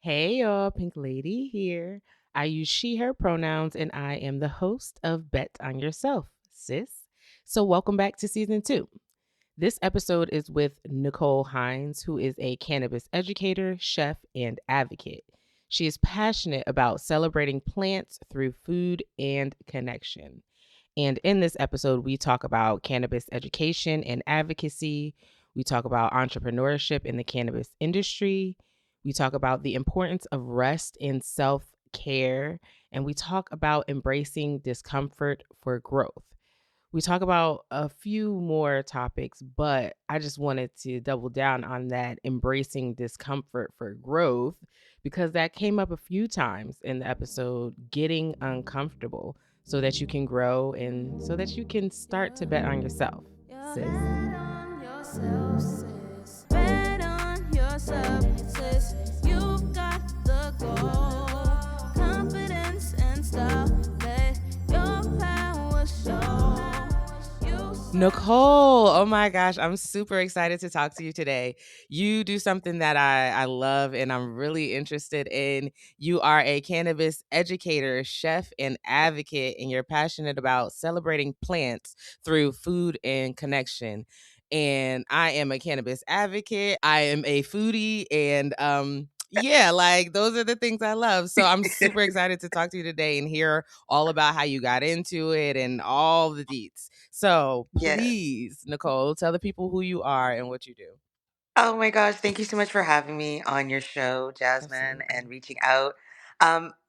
Hey y'all, Pink Lady here. I use she, her pronouns, and I am the host of Bet on Yourself, sis. So, welcome back to season two. This episode is with Necole Hines, who is a cannabis educator, chef, and advocate. She is passionate about celebrating plants through food and connection. And in this episode, we talk about cannabis education and advocacy. We talk about entrepreneurship in the cannabis industry. We talk about the importance of rest and self care. And we talk about embracing discomfort for growth. We talk about a few more topics, but I just wanted to double down on that embracing discomfort for growth because that came up a few times in the episode, getting uncomfortable so that you can grow and so that you can start to bet on yourself, sis. Bet on yourself, sis. Bet on yourself, sis. You've got the goal, confidence and style. Let your power show. Necole, oh my gosh, I'm super excited to talk to you today. You do something that I love and I'm really interested in. You are a cannabis educator, chef, and advocate, and you're passionate about celebrating plants through food and connection. And I am a cannabis advocate. I am a foodie, and yeah, like those are the things I love. So I'm super excited to talk to you today and hear all about how you got into it and all the deets. So Yes. please, Necole, tell the people who you are and what you do. Oh my gosh, thank you so much for having me on your show, Jasmine, and Absolutely. reaching out.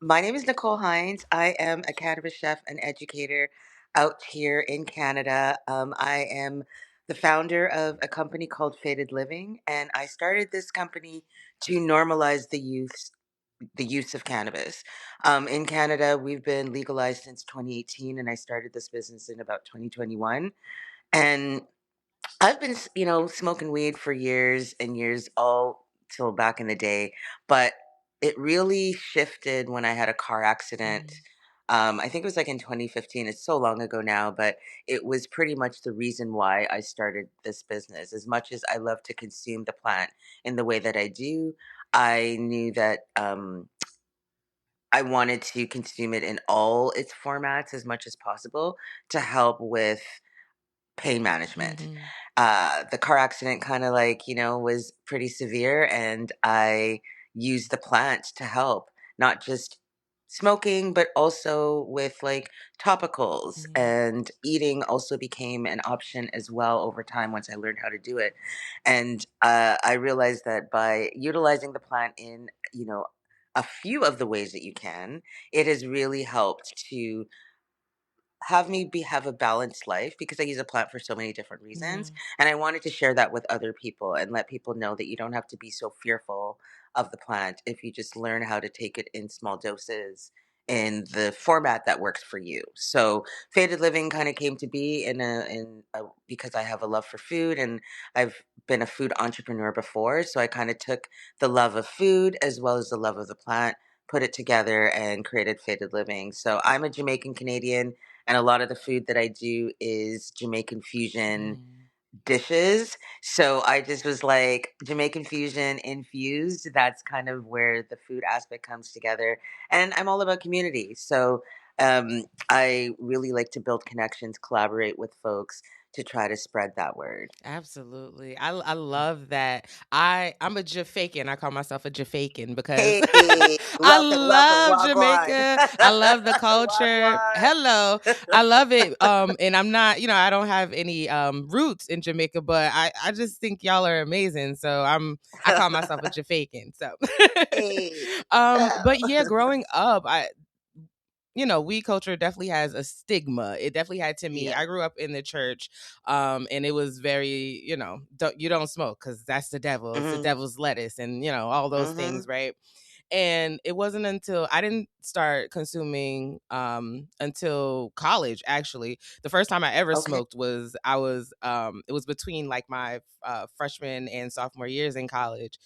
My name is Necole Hines. I am a cannabis chef and educator out here in Canada. I am the founder of a company called Faded Living, and I started this company to normalize the use of cannabis. In Canada, we've been legalized since 2018, and I started this business in about 2021. And I've been, smoking weed for years and years, all till back in the day, but it really shifted when I had a car accident. Mhm. I think it was like in 2015. It's so long ago now, but it was pretty much the reason why I started this business. As much as I love to consume the plant in the way that I do, I knew that I wanted to consume it in all its formats as much as possible to help with pain management. Mhm. The car accident kind of like, was pretty severe, and I used the plant to help, not just smoking, but also with like topicals, Mhm. and eating also became an option as well over time once I learned how to do it. And I realized that by utilizing the plant in, a few of the ways that you can, it has really helped to have a balanced life because I use a plant for so many different reasons. Yeah. And I wanted to share that with other people and let people know that you don't have to be so fearful of the plant if you just learn how to take it in small doses in the format that works for you. So Faded Living kind of came to be because I have a love for food, and I've been a food entrepreneur before. So I kind of took the love of food as well as the love of the plant, put it together and created Faded Living. So I'm a Jamaican Canadian, and a lot of the food that I do is Jamaican fusion Mm. dishes. So I just was like, Jamaican fusion infused. That's kind of where the food aspect comes together. And I'm all about community. So I really like to build connections, collaborate with folks to try to spread that word. Absolutely. I love that. I'm a Jafacan. I call myself a Jafacan because Hey, I welcome, welcome, love Wagwan. Jamaica. I love the culture. Wagwan. Hello. I love it. And I'm not, I don't have any roots in Jamaica, but I just think y'all are amazing. So I call myself a Jafacan. So Hey. but yeah, growing up, weed culture definitely has a stigma. It definitely had to me. Yeah. I grew up in the church, and it was very, you don't smoke because that's the devil. It's the Hmm. devil's lettuce, and all those things, Hmm. right? And it wasn't until I didn't start consuming until college. Actually, the first time I ever Okay. smoked was it was between like my freshman and sophomore years in college,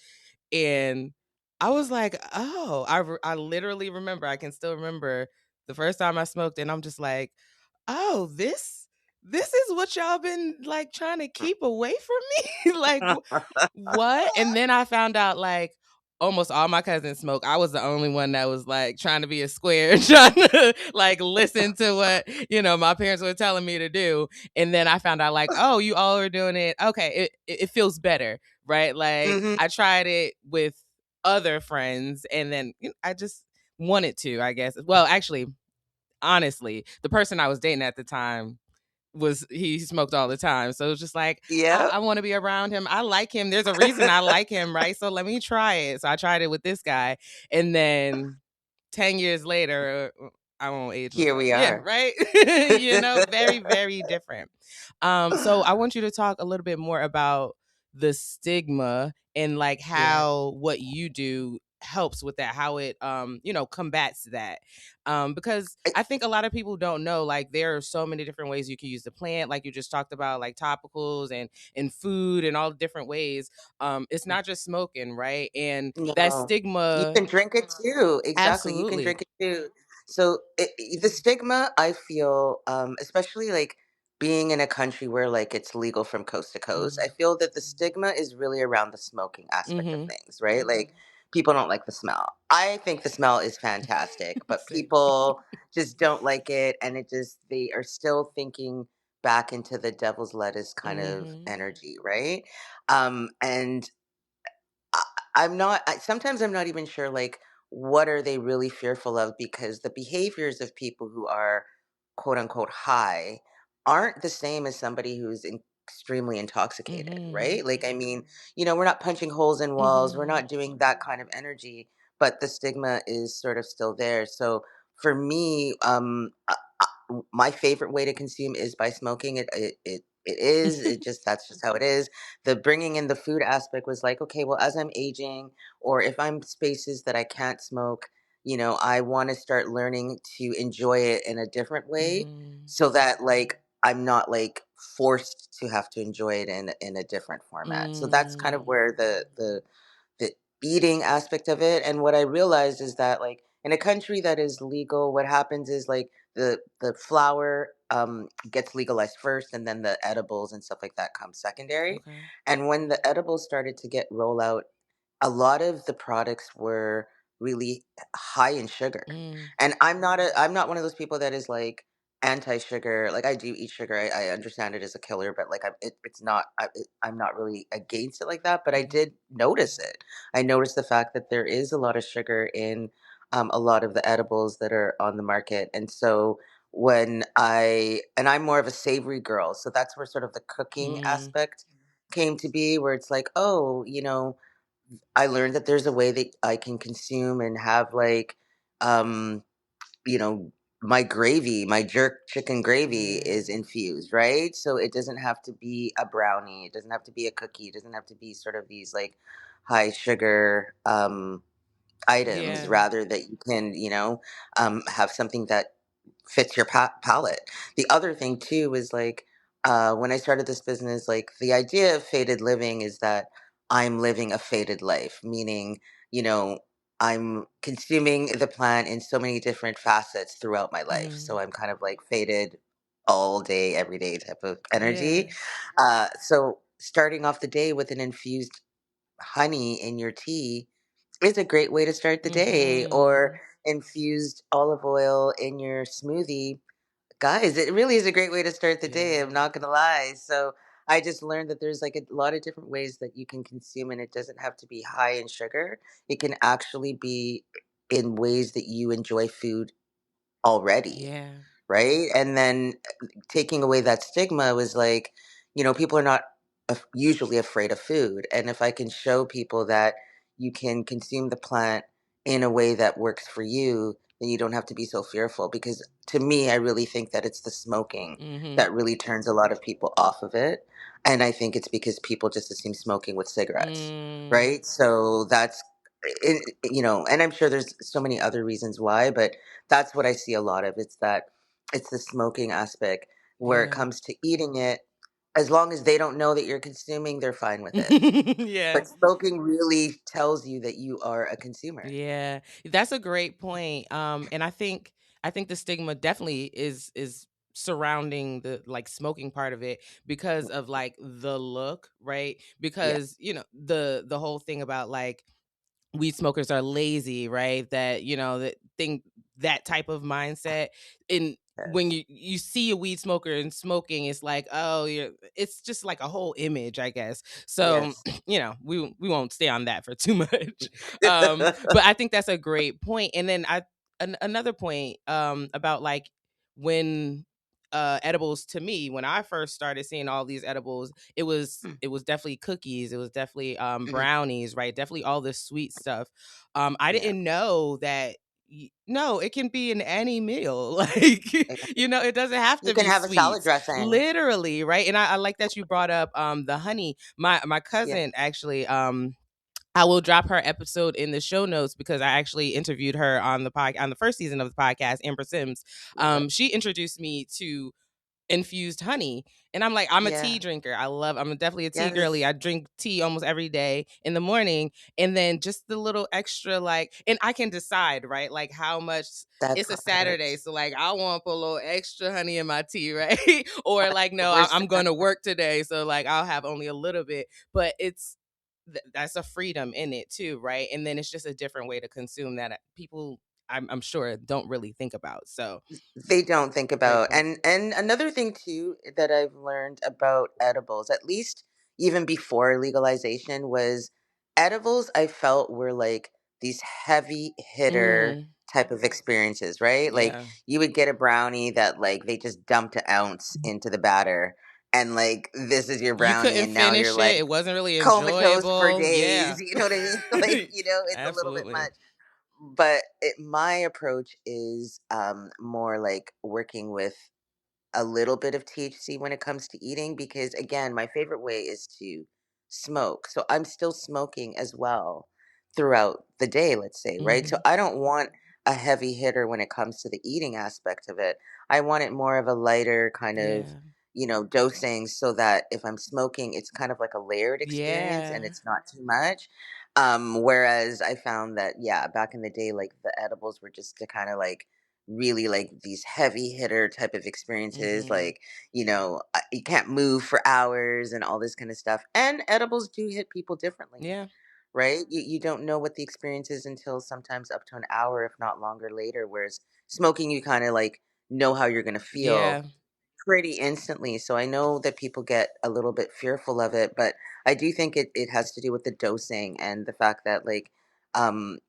and I was like, "Oh," I literally remember, I can still remember the first time I smoked, and I'm just like, "Oh, this is what y'all been, like, trying to keep away from me?" Like, what? And then I found out, like, almost all my cousins smoke. I was the only one that was like trying to be a square, trying to like listen to what, my parents were telling me to do. And then I found out like, oh, you all are doing it. Okay, it feels better, right? Like Hmm. I tried it with other friends and then I just wanted to, I guess. Well, actually, honestly, the person I was dating at the time he smoked all the time. So it was just like, Yeah. I want to be around him. I like him. There's a reason I like him, right? So let me try it. So I tried it with this guy. And then 10 years later, I won't age Here myself. we Yeah, are. right? Very, very different. So I want you to talk a little bit more about the stigma and like Yeah. how what you do helps with that, how it combats that. Because I- I think a lot of people don't know like there are so many different ways you can use the plant, like you just talked about, like topicals and food and all the different ways. It's not just smoking, right? And that No, you stigma. can drink it too. Exactly, you can Absolutely. drink it too. So the stigma, I feel, especially like being in a country where like it's legal from coast to coast, I Mm. feel that the stigma is really around the smoking aspect of Mhm. things, right? Like people don't like the smell. I think the smell is fantastic, but Same. people just don't like it, and they are still thinking back into the devil's lettuce kind of Mhm. energy, right? And I, sometimes I'm not even sure like what are they really fearful of, because the behaviors of people who are quote unquote high aren't the same as somebody who's extremely intoxicated, Mhm. right? Like, I mean, we're not punching holes in walls, we're Mhm. not doing that kind of energy, but the stigma is sort of still there. So for me, my favorite way to consume is by smoking. It just, that's just how it is. The bringing in the food aspect was like, okay, well, as I'm aging, or if I'm spaces that I can't smoke, I want to start learning to enjoy it in a different way, Mhm. so that like I'm not like forced to have to enjoy it in a different format. So that's kind of Mm. where the eating aspect of it. And what I realized is that like in a country that is legal, what happens is like the flower gets legalized first, and then the edibles and stuff like that come secondary. Okay. And when the edibles started to get roll out, a lot of the products were really high in sugar. Mm. And I'm not one of those people that is like anti-sugar. Like, I do eat sugar. I understand it is a killer, but like it's not. I'm not really against it like that. But I Mhm. did notice it. I noticed the fact that there is a lot of sugar in a lot of the edibles that are on the market. And so I'm more of a savory girl, so that's where sort of the cooking Mm. aspect came to be, where it's like, oh, I learned that there's a way that I can consume and have like, um, you know, my gravy, my jerk chicken gravy Yeah. is infused, right? So it doesn't have to be a brownie, it doesn't have to be a cookie, it doesn't have to be sort of these like high sugar items, Yeah. rather that you can, have something that fits your palate. The other thing too is like, when I started this business, like the idea of faded living is that I'm living a faded life, meaning, you know, I'm consuming the plant in so many different facets throughout my life. Mm. So I'm kind of like faded all day, every day type of energy. Yeah. So starting off the day with an infused honey in your tea is a great way to start the day, or Mhm. infused olive oil in your smoothie. Guys, it really is a great way to start the day. I'm Yeah. not going to lie. So I just learned that there's like a lot of different ways that you can consume, and it doesn't have to be high in sugar. It can actually be in ways that you enjoy food already, Yeah. right? And then taking away that stigma was like, people are not usually afraid of food. And if I can show people that you can consume the plant in a way that works for you, then you don't have to be so fearful. Because to me, I really think that it's the smoking Mhm. that really turns a lot of people off of it. And I think it's because people just assume smoking with cigarettes, Mm. right? So that's, and I'm sure there's so many other reasons why, but that's what I see a lot of. It's the smoking aspect. Where it Yeah. comes to eating it, as long as they don't know that you're consuming, they're fine with it. Yeah. But smoking really tells you that you are a consumer. Yeah. That's a great point. And I think the stigma definitely is surrounding the like smoking part of it because of like the look, right? Yeah. Because, the whole thing about like weed smokers are lazy, right? That, that think that type of mindset. And when Yes. you see a weed smoker and smoking, it's like, oh, it's just like a whole image, I guess. So, Yes. we won't stay on that for too much. But I think that's a great point. And then another point about like when edibles, to me, when I first started seeing all these edibles, it was definitely cookies, it was definitely Mhm. brownies, right? Definitely all this sweet stuff. I Yeah. didn't know that no, it can be in any meal. Like, it doesn't have You to can be have a salad sweets. dressing. Literally, right? And I like that you brought up the honey. My Yeah. cousin actually I will drop her episode in the show notes because I actually interviewed her on the first season of the podcast, Amber Sims. Love it. She introduced me to infused honey, and I'm a tea Yeah. drinker. I'm definitely a tea girly. Yes. I drink tea almost every day in the morning, and then just the little extra, like, and I can decide, right, like how much. That's It's a hard. Saturday, so like I want to put a little extra honey in my tea, right? Or like, no, We're I'm going to work today, so like I'll have only a little bit. But that's a freedom in it too, right? And then it's just a different way to consume that people, I'm sure, don't really think about. So They don't think great about. point. And another thing too that I've learned about edibles, at least even before legalization, was edibles I felt were like these heavy hitter Mm, type of experiences, right? Like yeah. you would get a brownie that like they just dumped an ounce into the batter, and like this is your You brownie, couldn't and now you're finish it. like It wasn't really comatose for enjoyable. Yeah. days. You know what I mean? Like, it's a little bit Absolutely. much. But my approach is more like working with a little bit of THC when it comes to eating, because again, my favorite way is to smoke. So I'm still smoking as well throughout the day, let's say, right? So Mhm. I don't want a heavy hitter when it comes to the eating aspect of it. I want it more of a lighter kind of, Yeah. dosing, so that if I'm smoking, it's kind of like a layered experience and Yeah. it's not too much. Whereas I found that, yeah, back in the day, like the edibles were just to kind of like really like these heavy hitter type of experiences, Mhm. like, you can't move for hours and all this kind of stuff. And edibles do hit people differently, Yeah. right? You don't know what the experience is until sometimes up to an hour, if not longer, later. Whereas smoking, you kind of like know how you're going to feel Yeah. pretty instantly. So I know that people get a little bit fearful of it, but I do think it has to do with the dosing and the fact that, like, um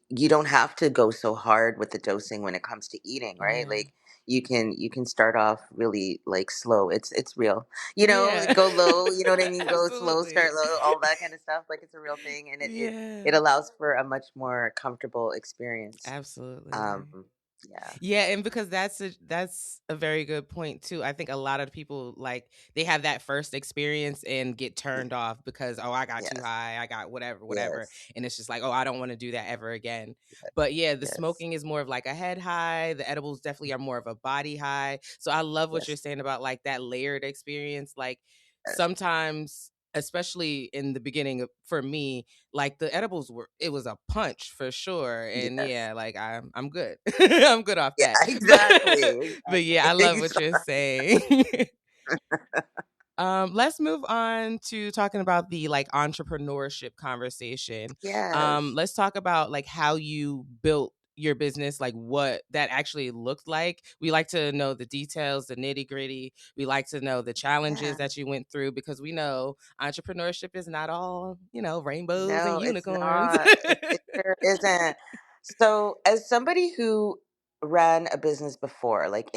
you don't have to go so hard with the dosing when it comes to eating, right? Yeah. Like you can start off really like slow. It's real. Yeah. Go low, you know what I mean? Go slow, Absolutely. start low, all that kind of stuff. Like it's a real thing, and it Yeah. allows for a much more comfortable experience. Absolutely. Um yeah. Yeah, and because that's a very good point too. I think a lot of people, like, they have that first experience and get turned off because, oh, I got too Yes. high, I got whatever, whatever, Yes. and it's just like, oh, I don't want to do that ever again. But yeah, the Yes. smoking is more of like a head high. The edibles definitely are more of a body high. So I love what you're Yes. saying about like that layered experience. Like Yes. sometimes, especially in the beginning for me, like the edibles it was a punch for sure. And Yes. yeah, like I'm good. I'm good off Yeah, that. But exactly. but yeah, Exactly. I love what you're Exactly. saying. Let's move on to talking about the like entrepreneurship conversation. Yes. Let's talk about like how you built your business, like what that actually looked like. We like to know the details, the nitty gritty. We like to know the challenges Yeah. that you went through because we know entrepreneurship is not all, rainbows and No, it's unicorns. not. It sure isn't. So, as somebody who ran a business before, like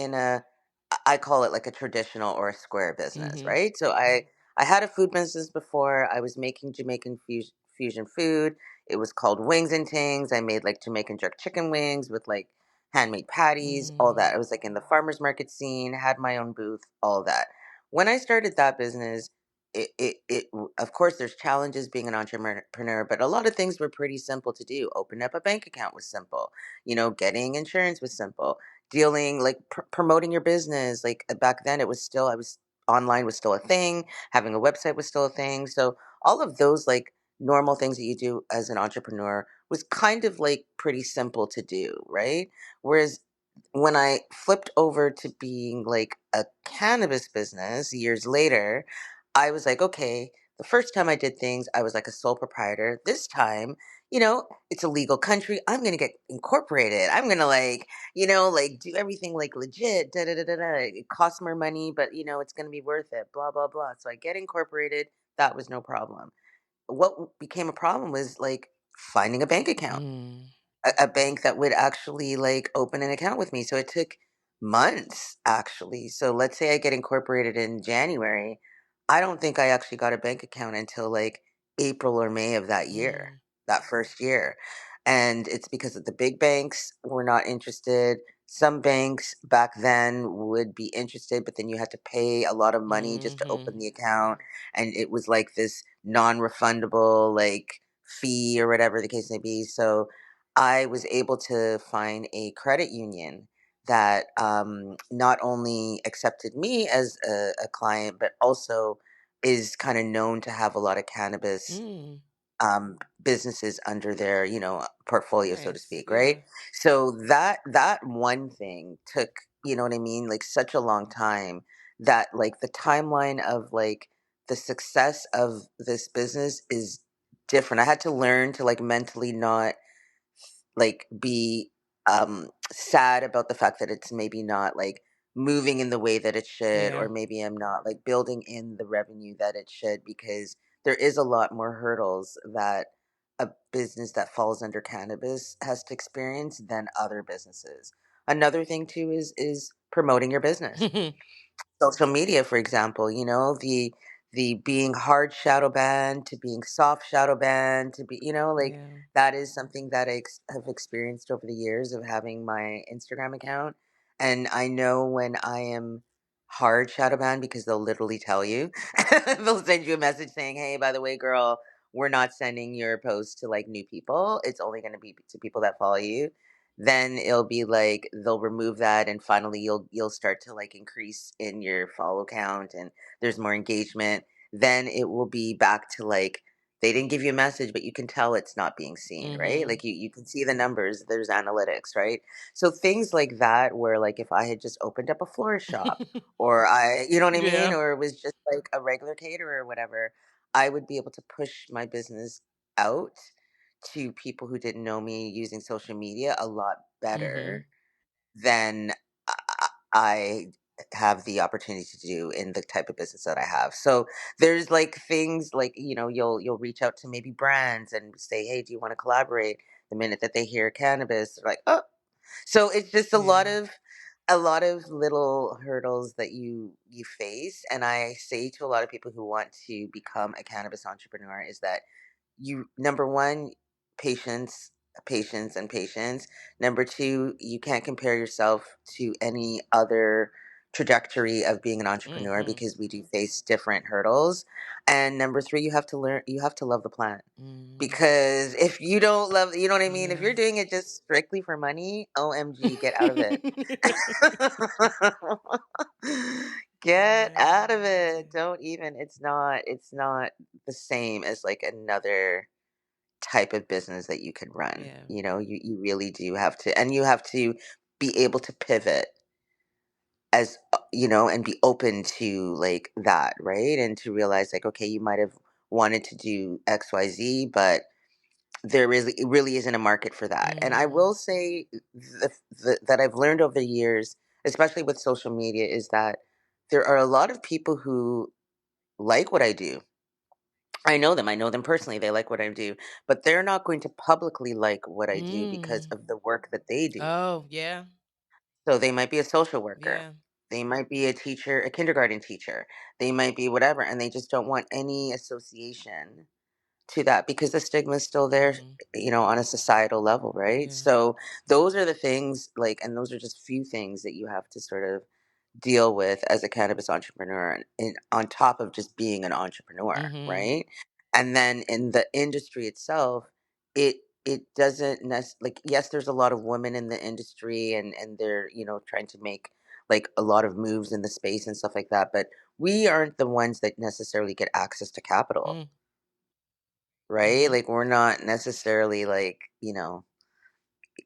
I call it like a traditional or a square business, Mhm. right? So, I had a food business before. I was making Jamaican fusion food. It was called Wings and Tings. I made like Jamaican jerk chicken wings with like handmade patties, all Mm. that. I was like in the farmers market scene, had my own booth, all that. When I started that business, of course there's challenges being an entrepreneur, but a lot of things were pretty simple to do. Opening up a bank account was simple. Getting insurance was simple. Dealing like promoting your business, like back then it was still I was online was still a thing. Having a website was still a thing. So all of those like normal things that you do as an entrepreneur was kind of like pretty simple to do, right? Whereas when I flipped over to being like a cannabis business years later, I was like, okay, the first time I did things, I was like a sole proprietor. This time, it's a legal country. I'm going to get incorporated. I'm going to like do everything like legit. Da, da, da, da, da. It costs more money, but it's going to be worth it. Blah, blah, blah. So I get incorporated. That was no problem. What became a problem was like finding a bank account, Mm. a bank that would actually like open an account with me. So it took months actually. So let's say I get incorporated in January. I don't think I actually got a bank account until like April or May of that year, Mm. that first year. And it's because of the big banks were not interested. Some banks back then would be interested, but then you had to pay a lot of money just to Mm-hmm. open the account. And it was like this non refundable like fee or whatever the case may be. So I was able to find a credit union that not only accepted me as a client, but also is kind of known to have a lot of cannabis Mm. businesses under their portfolio, so to Nice. speak, right? Yeah. So that one thing took, what I mean, like such a long time that like the timeline of like the success of this business is different. I had to learn to like mentally not like be sad about the fact that it's maybe not like moving in the way that it should, Yeah. or maybe I'm not like building in the revenue that it should, because there is a lot more hurdles that a business that falls under cannabis has to experience than other businesses. Another thing too is promoting your business. Social media, for example, the being hard shadow banned to being soft shadow banned to be, like Yeah. that is something that have experienced over the years of having my Instagram account. And I know when I am hard shadow banned because they'll literally tell you, they'll send you a message saying, "Hey, by the way, girl, we're not sending your post to like new people. It's only going to be to people that follow you." Then it'll be like they'll remove that, and finally you'll start to like increase in your follow count, and there's more engagement. Then it will be back to like they didn't give you a message, but you can tell it's not being seen, right? Mm-hmm. Like you can see the numbers, there's analytics, right? So things like that, where like if I had just opened up a florist shop, or I, you know what I mean, Yeah. or it was just like a regular caterer or whatever, I would be able to push my business out to people who didn't know me using social media a lot Mm-hmm. better than I have the opportunity to do in the type of business that I have. So there's like things like, you'll reach out to maybe brands and say, "Hey, do you want to collaborate?" The minute that they hear cannabis, they're like, "Oh." So it's just Yeah. a lot of little hurdles that you face. And I say to a lot of people who want to become a cannabis entrepreneur is that you number one, patience, patience, and patience. Number two, you can't compare yourself to any other trajectory of being an entrepreneur, Mm-hmm. because we do face different hurdles. And number three, you have to love the plant, Mm. because if you don't love, you know what I mean, if Yeah. you're doing it just strictly for money, OMG, get out of it. Get Yeah. out of it. Don't even, it's not the same as like another type of business that you could run. Yeah. You really do have to, and you have to be able to pivot as and be open to like that, right? And to realize like, okay, you might have wanted to do XYZ, but there really isn't a market for that. And I Mm. will say that I've learned over the years, especially with social media, is that there are a lot of people who like what I do. I know them. I know them personally. They like what I do, but they're not going to publicly like what I do because Mm. of the work that they do. Oh, yeah. So they might be a social worker. Yeah. They might be a teacher, a kindergarten teacher. They might be whatever, and they just don't want any association to that because the stigma is still there, Mm-hmm. on a societal level, right? Yeah. So those are the things like, and those are just few things that you have to sort of deal with as a cannabis entrepreneur, and on top of just being an entrepreneur, Mm-hmm. right? And then in the industry itself, it it doesn't like, yes, there's a lot of women in the industry, and they're trying to make like a lot of moves in the space and stuff like that, but we aren't the ones that necessarily get access to capital, Mm. right? Mm-hmm. Like we're not necessarily like,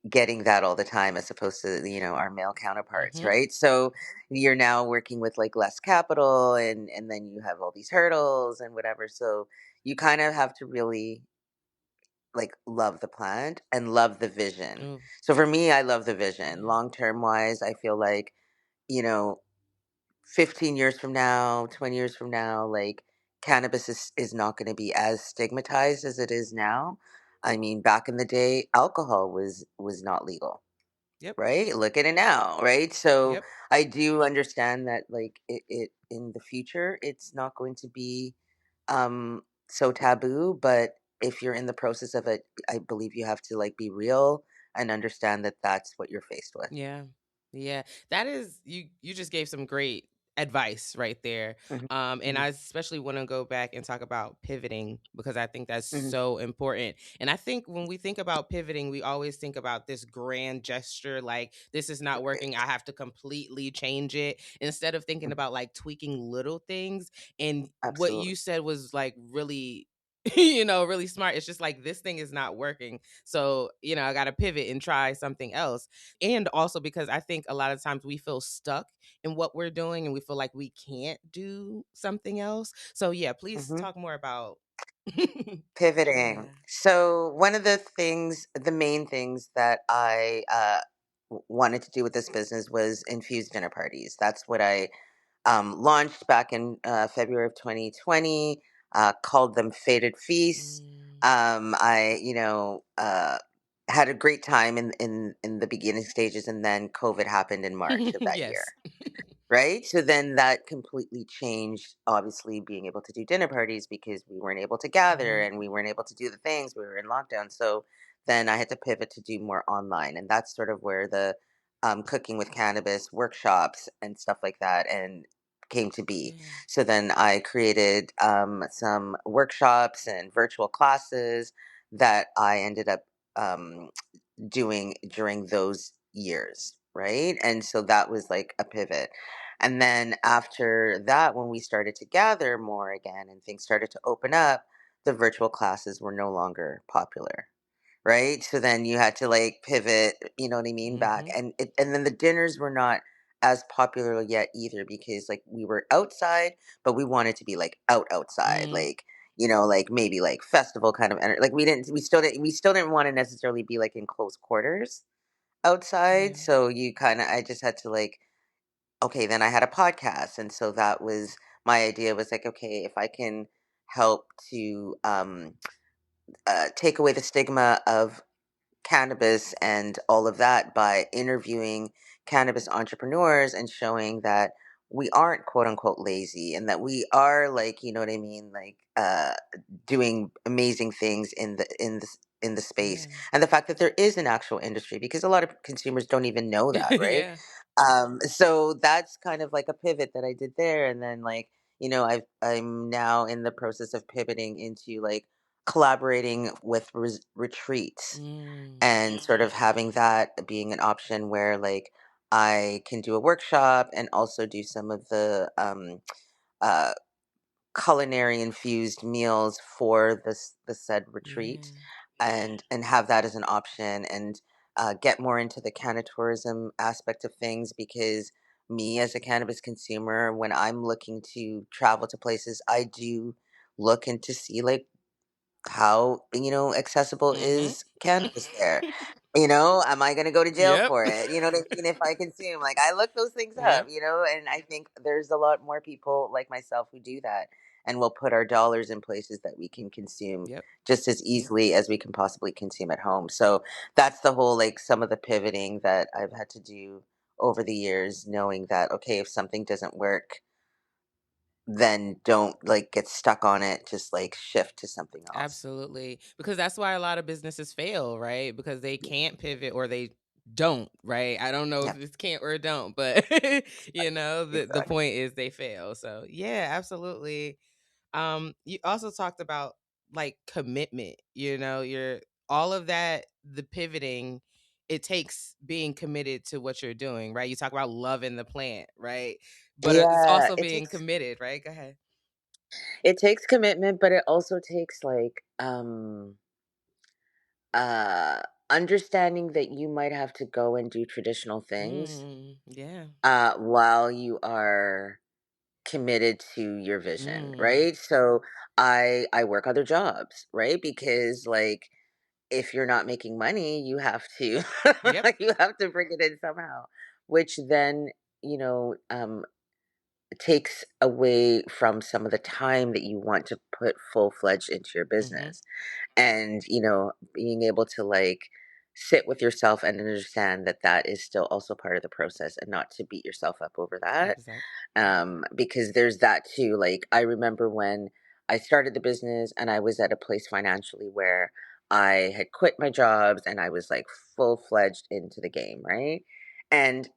getting that all the time as opposed to, our male counterparts, Mm-hmm. right? So you're now working with like less capital, and then you have all these hurdles and whatever. So you kind of have to really like love the plant and love the vision. Ooh, So for me, I love the vision. yeah. Long term wise, I feel like, you know, 15 years from now, 20 years from now, like cannabis is not going to be as stigmatized as it is now. I mean, back in the day, alcohol was not legal, Yep. right? Look at it now, right? So Yep. I do understand that like it in the future it's not going to be so taboo, but if you're in the process of it, I believe you have to like be real and understand that that's what you're faced with. Yeah. Yeah. That is you just gave some great advice right there. Hmm. And Hmm. I especially want to go back and talk about pivoting because I think that's Hmm. so important. And I think when we think about pivoting, we always think about this grand gesture like this is not working, I have to completely change it instead of thinking about like tweaking little things. And what Absolutely. you said was like really really smart. It's just like this thing is not working. So, I got to pivot and try something else. And also because I think a lot of times we feel stuck in what we're doing and we feel like we can't do something else. So yeah, please Hmm. talk more about Pivoting. Yeah. So one of the things, the main things that I wanted to do with this business was infuse dinner parties. That's what I launched back in February of 2020. Called them Faded Feasts. Mm. I, had a great time in the beginning stages, and then COVID happened in March of that year. Yes. Right? So then that completely changed, obviously, being able to do dinner parties because we weren't able to gather Mhm. and we weren't able to do the things. We were in lockdown. So then I had to pivot to do more online. And that's sort of where the cooking with cannabis workshops and stuff like that and came to be. Yeah. So then I created some workshops and virtual classes that I ended up um, doing during those years, right? And so that was like a pivot. And then after that, when we started to gather more again and things started to open up, the virtual classes were no longer popular, right? So then you had to like pivot, you know what I mean, back. Mhm. And then the dinners were not as popular yet either because like we were outside, but we wanted to be like outside, Mm. like like maybe like festival kind of energy. Like we still didn't want to necessarily be like in close quarters outside. Yeah. So I just had to like, okay, then I had a podcast. And so that was my idea was like, okay, if I can help to take away the stigma of cannabis and all of that by interviewing cannabis entrepreneurs and showing that we aren't quote unquote lazy and that we are like you know what I mean like doing amazing things in the space Yeah. and the fact that there is an actual industry because a lot of consumers don't even know that, right? Yeah. So that's kind of like a pivot that I did there, and then like I'm now in the process of pivoting into like collaborating with retreats Mm. and sort of having that being an option where like I can do a workshop and also do some of the uh, culinary infused meals for the said retreat Yeah. and have that as an option and get more into the tourism aspect of things because me as a cannabis consumer when I'm looking to travel to places I do look into see like how accessible Mhm. is cannabis there. Am I going to go to jail Yep. for it? You know what I mean? If I consume, like, I look those things up, Yep. and I think there's a lot more people like myself who do that and will put our dollars in places that we can consume Yep. just as easily as we can possibly consume at home. So that's the whole, like, some of the pivoting that I've had to do over the years, knowing that, okay, if something doesn't work, then don't like get stuck on it, just like shift to something else. Absolutely. Because that's why a lot of businesses fail, right? Because they can't pivot or they don't, right? I don't know Yeah, if it's can't or don't, but the exactly. point is they fail. So, yeah, absolutely. You also talked about like commitment, you're all of that, the pivoting, it takes being committed to what you're doing, right? You talk about loving the plant, right? But it's Yeah, also being committed, right? Go ahead. it takes commitment, but it also takes like understanding that you might have to go and do traditional things Yeah. while you are committed to your vision, Mm. right? So I work other jobs, right? Because like if you're not making money, you have to Yep. you have to bring it in somehow, which then, you know, takes away from some of the time that you want to put full-fledged into your Mm-hmm. business. And, you know, being able to like sit with yourself and understand that that is still also part of the process, and not to beat yourself up over that. Exactly. Because there's that too. Like, I remember when I started the business and I was at a place financially where I had quit my jobs and I was like full fledged into the game, right? And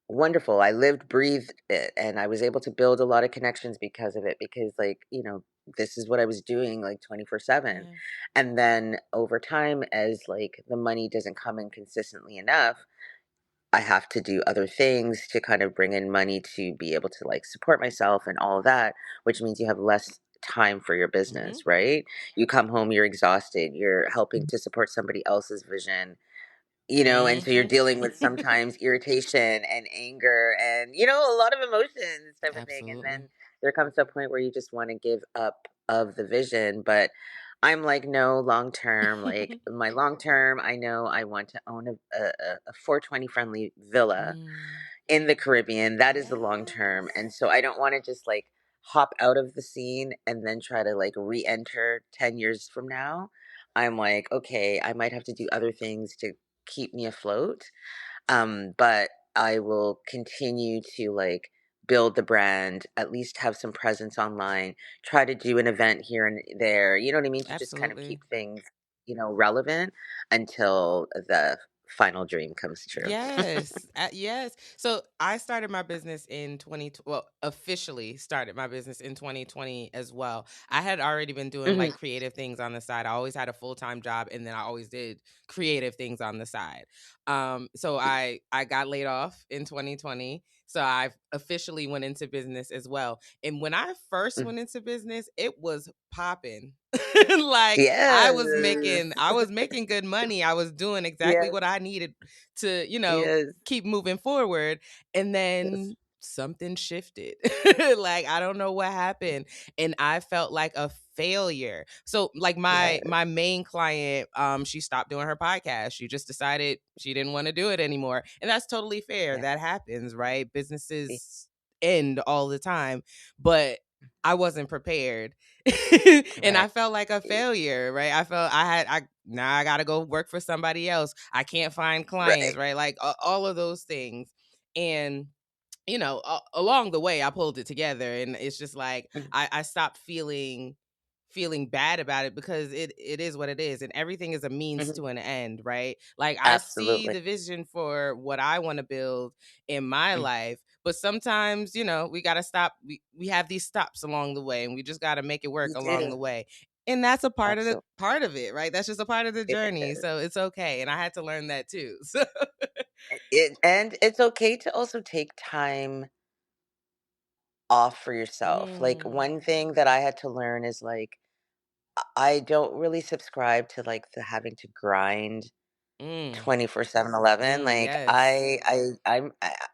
wonderful. I lived, breathed it, and I was able to build a lot of connections because of it, because, like, you know, this is what I was doing like 24/7. Yeah. And then over time, as like the money doesn't come in consistently enough, I have to do other things to kind of bring in money to be able to like support myself and all of that, which means you have less time for your Mm-hmm. business, right? You come home, you're exhausted, you're helping to support somebody else's vision, you know, and so you're Mm-hmm. dealing with sometimes irritation and anger and, you know, a lot of emotions type of thing. And Absolutely. then there comes to a point where you just want to give up of the vision. But I'm like, no, long term, like my long term, I know I want to own a 420 friendly villa Mm. in the Caribbean. That is the long term. Yes. And so I don't want to just like hop out of the scene and then try to like re-enter 10 years from now. I'm like, okay, I might have to do other things to keep me afloat. But I will continue to like build the brand, at least have some presence online, try to do an event here and there, you know what I mean? To just kind of Absolutely. keep things, you know, relevant until the final dream comes true. Yes. Yes. So I started my business in well, officially started my business in 2020 as well. I had already been doing Hmm. like creative things on the side. I always had a full-time job, and then I always did creative things on the side. So I got laid off in 2020. So I officially went into business as well. And when I first went into business, it was popping. Like Yes. I was making good money. I was doing exactly Yes. what I needed to, Yes. keep moving forward. And Yes. then something shifted. Like I don't know what happened. And I felt like a failure. So like Yes. my main client, she stopped doing her podcast. She just decided she didn't want to do it anymore. And that's totally fair. Yeah. That happens, right? Yeah. Businesses end all the time. But I wasn't prepared. And I Right. felt like a failure, right? I felt I now I got to go work for somebody else. I can't find clients, Right. right? Like all of those things. And along the way I pulled it together, and it's just like Mhm. I stopped feeling bad about it, because it is what it is, and everything is a means Mhm. to an end, right? Like I see Absolutely. the vision for what I want to build in my Mm. life, but sometimes we got to stop. We have these stops along the way, and we just got to make it work You along the do. way. And that's a Absolutely. part of it, right? That's just a part of the It journey, is. so it's okay, and I had to learn that too. So And it's okay to also take time off for yourself. Like, mm, one thing that I had to learn is like I don't really subscribe to like the having to grind mm, 24/7/11. Like, yes.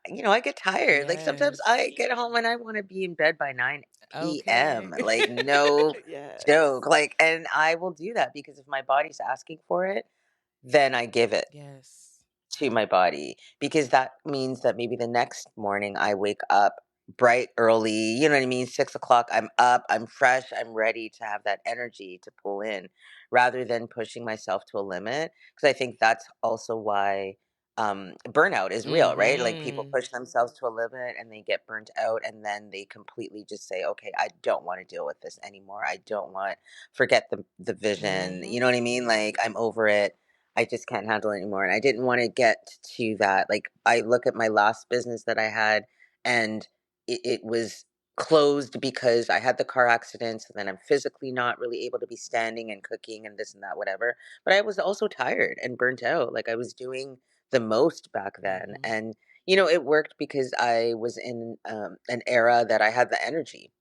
you know, I get tired. Like, sometimes Yes. I get home and I want to be in bed by 9 p.m. Okay. Like, no Yes. joke. Like, and I will do that because if my body's asking for it, then I give it Yes. to my body, because that means that maybe the next morning I wake up bright early, you know what I mean? 6 o'clock, I'm up, I'm fresh, I'm ready to have that energy to pull in rather than pushing myself to a limit. Because I think that's also why burnout is real, right? Like, people Mhm. push themselves to a limit and they get burnt out, and then they completely just say, okay, I don't want to deal with this anymore. I don't want, forget the vision. You Mhm. know what I mean? Like, I'm over it. I just can't handle it anymore. And I didn't want to get to that. Like, I look at my last business that I had, and it was closed because I had the car accident. So then I'm physically not really able to be standing and cooking and this and that, whatever. But I was also tired and burnt out. Like, I was doing the most back then. Mhm. And, you know, it worked because I was in an era that I had the energy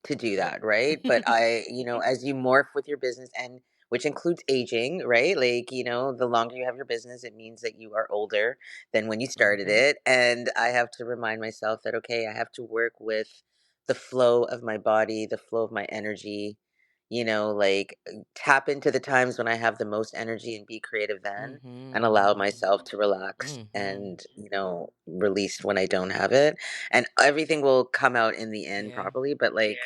to do Yep. that, right? But I, you know, as you morph with your business, and which includes aging, right? Like, you know, the longer you have your business, it means that you are older than when you started Mhm. it. And I have to remind myself that, okay, I have to work with the flow of my body, the flow of my energy, like tap into the times when I have the most energy and be creative then, and allow Mm-hmm. myself to relax Mm-hmm. and, release when I don't have it. And everything will come out in the end Yeah. properly. But like,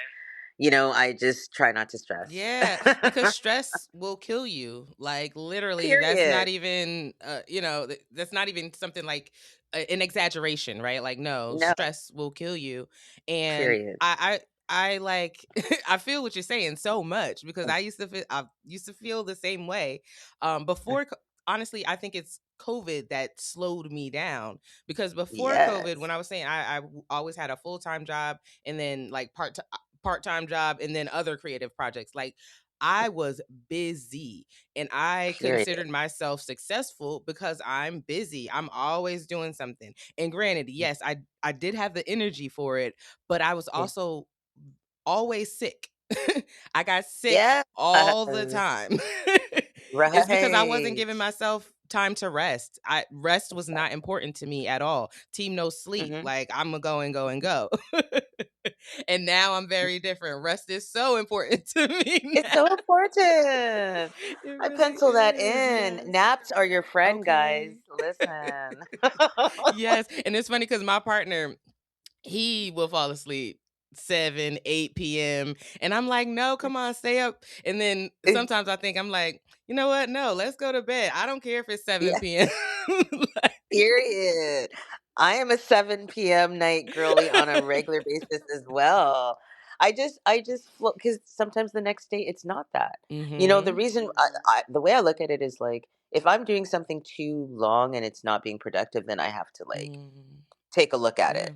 I just try not to stress. Yeah, because stress will kill you. Like literally, that's not Period. even that's not even something like an exaggeration, right? Like no, No, stress will kill you. And period. I like I feel what you're saying so much because I used to feel the same way. Honestly, I think it's COVID that slowed me down because before COVID, when Yes. I was saying always had a full-time job and then like part-time job and then other creative projects. Like I was busy and I Period. considered myself successful because I'm busy. I'm always doing something. And granted, yes, I did have the energy for it, but I was Yeah. also always sick. I got sick Yes. all the time. It's because I wasn't Right. giving myself time to rest. I Rest was not important to me at all. Team no sleep. Hmm. Like I'm a go and go and go. And now I'm very different. Rest is so important to me It's now. so important. It I really pencil that is. in. Yes. Naps are your friend, guys. Okay. Listen. Yes. And it's funny because my partner, he will fall asleep 7, 8 p.m. And I'm like, no, come on, stay up. And then sometimes I think I'm like, you know what? No, let's go to bed. I don't care if it's 7 Yeah, p.m. Like, period. I am a 7 p.m. night girly on a regular basis as well. I just float because sometimes the next day it's not that. The mm-hmm. reason the way I look at it is like if I'm doing something too long and it's not being productive, then I have to like Mm, take a look at it. yeah.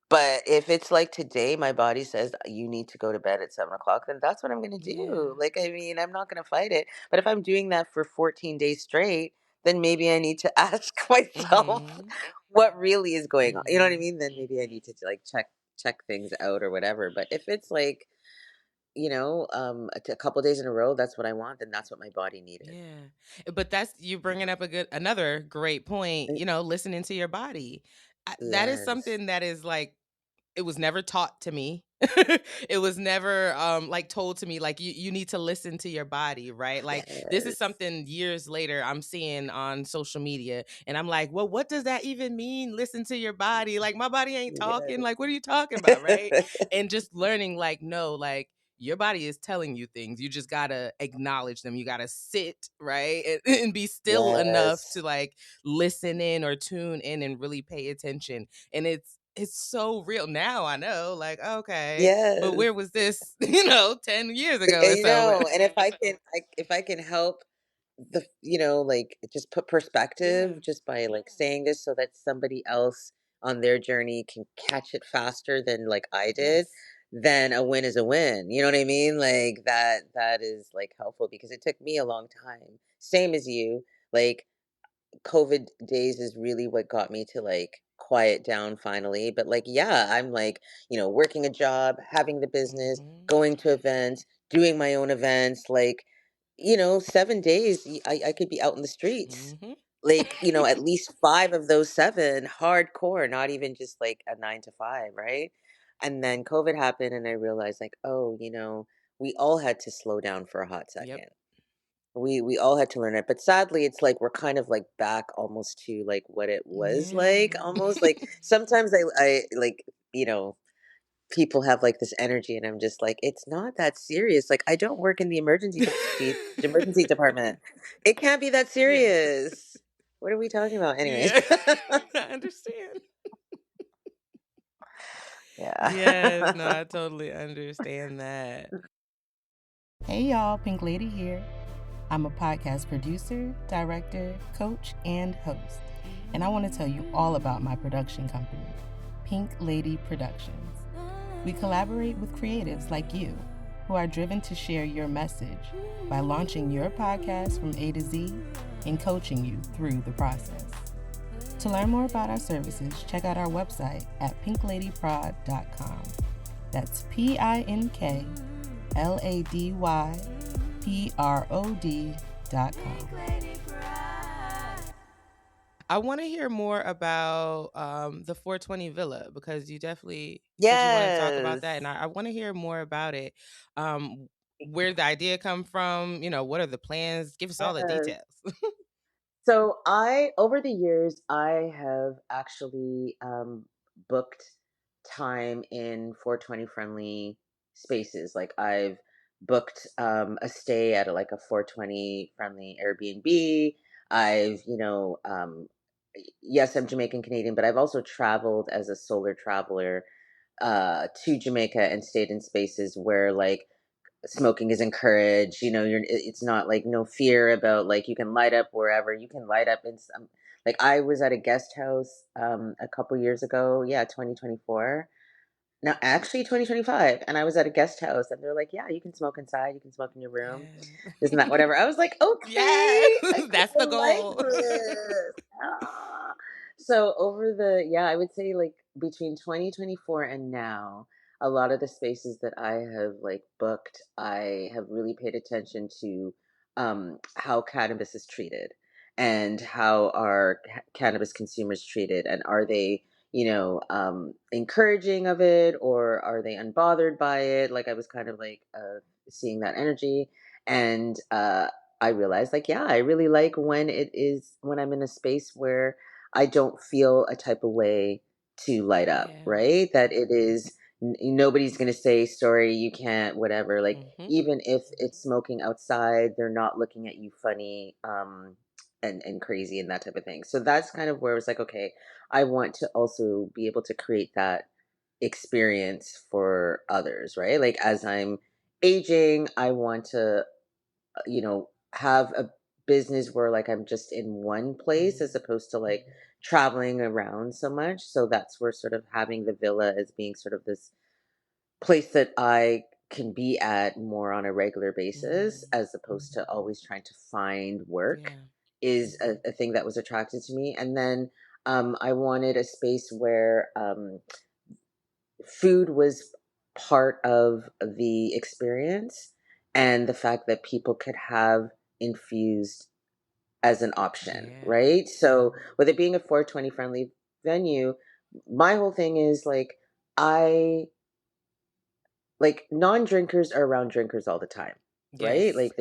But if it's like today, my body says you need to go to bed at 7 o'clock, then that's what I'm going to Yeah. do. Like, I mean, I'm not going to fight it. But if I'm doing that for 14 days straight, then maybe I need to ask myself Mm-hmm. what really is going on. You know what I Mm-hmm. mean? Then maybe I need to like check things out or whatever. But if it's like, a couple days in a row, that's what I want, then that's what my body needed. Yeah. But that's you bringing up another great point, Mm. listening to your body. That is Yes. something that is like it was never taught to me. It was never like told to me like you need to listen to your body, right? Like this is Yes. something years later I'm seeing on social media and I'm like, "Well, what does that even mean? Listen to your body? Like my body ain't talking. Like what are you talking about, right?" And just learning like no, like your body is telling you things. You just got to acknowledge them. You got to sit, right? And be still enough Yes. to like listen in or tune in and really pay attention. And it's so real now. I know, like, okay, but Yes. where was this, 10 years ago or You so? But know, and if I can help like just put yeah, perspective just by like saying this so that somebody else on their journey can catch it faster than like I did, yes. then a win is a win. You know what I mean? Like that is like helpful because it took me a long time. Same as you. Like COVID days is really what got me to like quiet down finally. But like, yeah, I'm like, working a job, having the business, Mhm, going to events, doing my own events. Like, 7 days, I could be out in the streets. mhm. Like, at least five of those seven hardcore, not even just like a 9 to 5, right? And then COVID happened, and I realized, like, oh, we all had to slow down for a hot Yep. second. We all had to learn it, but sadly, it's like we're kind of like back almost to like what it was like, Yeah. almost like sometimes I like people have like this energy, and I'm just like, it's not that serious. Like I don't work in the emergency department. It can't be that Yeah. serious. What are we talking about, anyways? Yeah. I understand. Yes, no, Yeah. I totally understand that. Hey y'all, Pink Lady here. I'm a podcast producer, director, coach, and host. And I want to tell you all about my production company, Pink Lady Productions. We collaborate with creatives like you who are driven to share your message by launching your podcast from A to Z and coaching you through the process. To learn more about our services, check out our website at pinkladyprod.com. That's PINKLADYPROD.com. I want to hear more about the 420 Villa because you definitely said you want to talk about that, Yes. and I want to hear more about it. Um, where the idea come from? What are the plans? Give us all the Yes. details. So over the years, I have actually booked time in 420 friendly spaces. Like I've booked a stay at like a 420 friendly Airbnb. I've, yes, I'm Jamaican Canadian, but I've also traveled as a solar traveler to Jamaica and stayed in spaces where like smoking is encouraged. It's not like no fear about like you can light up wherever you can light up in some. Like I was at a guest house a couple years ago, yeah, 2024. Now actually 2025, and I was at a guest house and they're like, yeah, you can smoke inside, you can smoke in your room, Yeah. isn't that whatever? I was like, Yes, okay, I that's the kind of like goal. this. Ah. So over the, yeah, I would say like between 2024 and now, a lot of the spaces that I have like booked, I have really paid attention to how cannabis is treated and how are cannabis consumers treated, and are they encouraging of it, or are they unbothered by it? Like I was kind of like seeing that energy. And I realized like, yeah, I really like when I'm in a space where I don't feel a type of way to light up, Yeah. right? That it is, nobody's going to say, sorry, you can't, whatever. Like, Hmm. even if it's smoking outside, they're not looking at you funny. And crazy and that type of thing. So that's kind of where I was like, okay, I want to also be able to create that experience for others, right? Like as I'm aging, I want to, have a business where like I'm just in one place as opposed to like traveling around so much. So that's where sort of having the villa as being sort of this place that I can be at more on a regular basis Mm. as opposed to always trying to find work Yeah. is a thing that was attracted to me. And then I wanted a space where food was part of the experience, and the fact that people could have infused as an option, Yeah. right? So with it being a 420 friendly venue, my whole thing is like, I like non-drinkers are around drinkers all the time, right? Yes. Like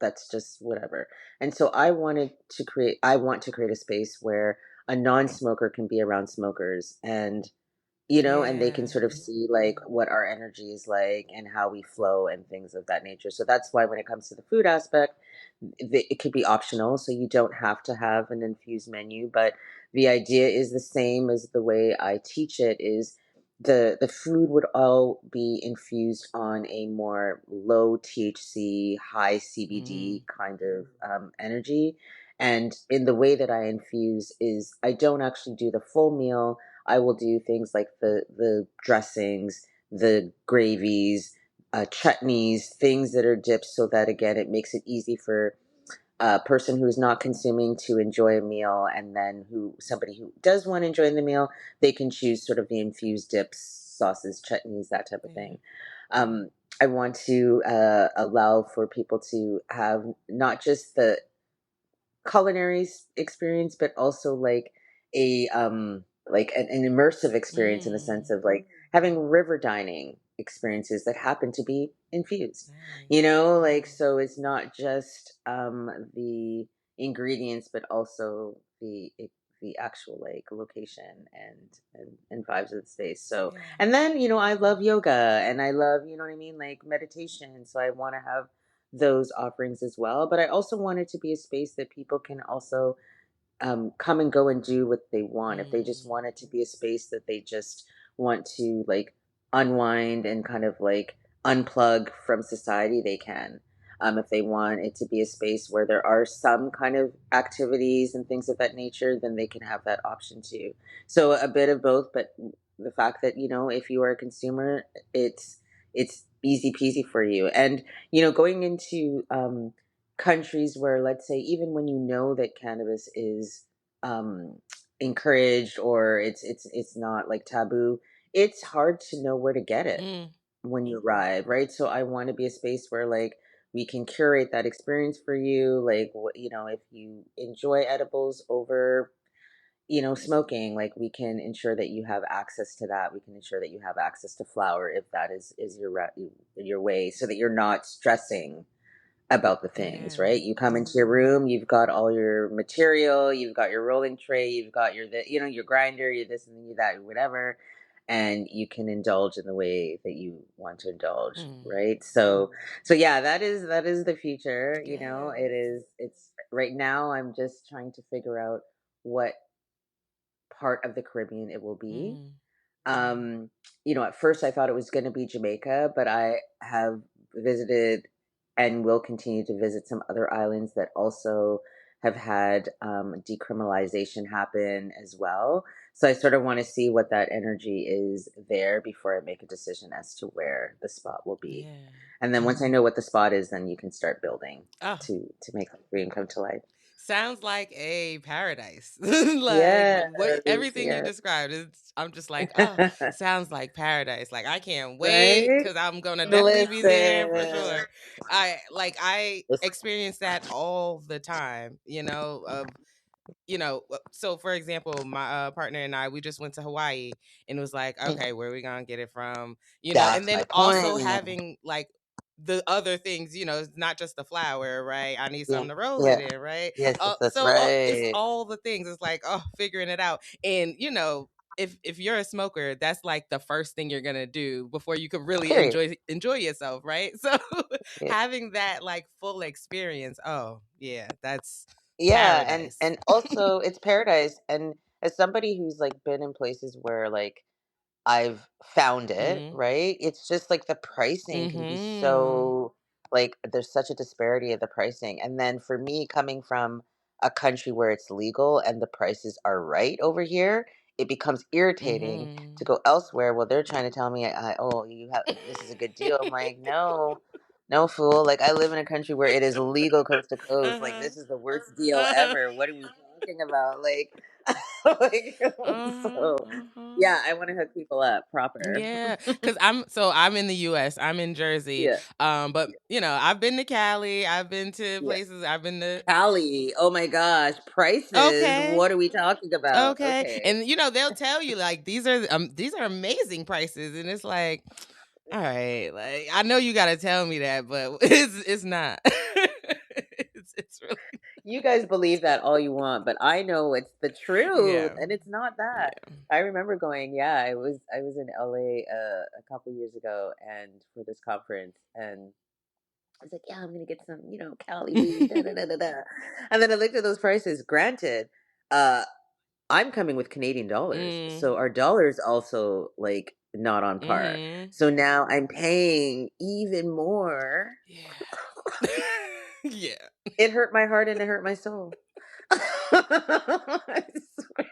that's just whatever. And so I want to create a space where a non-smoker can be around smokers, and and they can Yeah. sort of see like what our energy is like and how we flow and things of that nature. So that's why when it comes to the food aspect, it could be optional, so you don't have to have an infused menu. But the idea is the same as the way I teach it. Is the food would all be infused on a more low THC, high Mm. CBD kind of energy. And in the way that I infuse is I don't actually do the full meal. I will do things like the dressings, the gravies, chutneys, things that are dipped, so that again it makes it easy for a person who's not consuming to enjoy a meal, and then who somebody who does want to enjoy the meal, they can choose sort of the infused dips, sauces, chutneys, that type of Yeah. thing. I want to allow for people to have not just the culinary experience, but also like an immersive experience, in the sense Mm. of like having river dining experiences that happen to be infused. Nice. Like so it's not just the ingredients, but also the actual like location and vibes of the space. So Yeah. and then I love yoga, and I love, what I mean, like meditation. So I want to have those offerings as well. But I also want it to be a space that people can also come and go and do what they want. If they just Mm. want it to be a space that they just want to like unwind and kind of like unplug from society, they can. If they want it to be a space where there are some kind of activities and things of that nature, then they can have that option too. So a bit of both, but the fact that if you are a consumer, it's easy peasy for you. And going into countries where, let's say, even when you know that cannabis is um, encouraged, or it's not like taboo, it's hard to know where to get it Mm. when you arrive, right? So I want to be a space where like we can curate that experience for you. Like, if you enjoy edibles over smoking, like we can ensure that you have access to that. We can ensure that you have access to flower if that is your way, so that you're not stressing about the things, Yeah. right? You come into your room, you've got all your material, you've got your rolling tray, you've got your grinder, your this and that, whatever, and you can indulge in the way that you want to indulge, Mm. right? So yeah, that is the future. Yes. It's right now. I'm just trying to figure out what part of the Caribbean it will be. Mm. um, at first I thought it was going to be Jamaica, but I have visited and will continue to visit some other islands that also have had decriminalization happen as well. So I sort of want to see what that energy is there before I make a decision as to where the spot will be. Yeah. And then once I know what the spot is, then you can start building Oh, to make the dream come to life. sounds like a paradise. Like Yes, what everything you yes. described is I'm just like, oh, sounds like paradise. Like I can't wait Right? because I'm gonna definitely be there for Listen. sure. I experience that all the time, of so for example, my partner and I, we just went to Hawaii and it was like, okay, where are we gonna get it from? And That's then my also point. having like the other things, it's not just the flour, right? I need Yeah, something to roll it yeah. in, right? Yes, yes, that's So it's right. all the things. It's like, oh, figuring it out. And if you're a smoker, that's like the first thing you're gonna do before you could really Period. enjoy yourself, right? So Yeah. having that like full experience, oh yeah, that's Yeah, and paradise. and also it's paradise. And as somebody who's like been in places where like I've found it, Mhm. right? It's just like the pricing can be Mhm. so like there's such a disparity of the pricing. And then for me coming from a country where it's legal and the prices are right over here, it becomes irritating to Mhm. go elsewhere. Well, they're trying to tell me, oh, you have this is a good deal. I'm like, no, no, fool. Like I live in a country where it is legal coast to coast. Like Uh-huh. this is the worst deal Uh-huh. ever. What are we talking about? Like, like Uh-huh. so. Uh-huh. Yeah, I want to hook people up proper. Yeah, because I'm in the US. I'm in Jersey. Yeah, But I've been to Cali. I've been to yeah. places. I've been to Cali, oh my gosh, prices. okay. What are we talking about? Okay. Okay. And they'll tell you like these are amazing prices and it's like all right, like I know you got to tell me that, but it's not. It's really You guys believe that all you want, but I know it's the truth, yeah. and it's not that. Yeah. I remember going, yeah, I was in LA a couple years ago and for this conference, and I was like, yeah, I'm gonna get some, Cali weed, da da da da da. And then I looked at those prices. Granted, uh, I'm coming with Canadian dollars, Mm. so our dollars also like not on par. Mhm. So now I'm paying even more. Yeah. Yeah. It hurt my heart and it hurt my soul. I swear.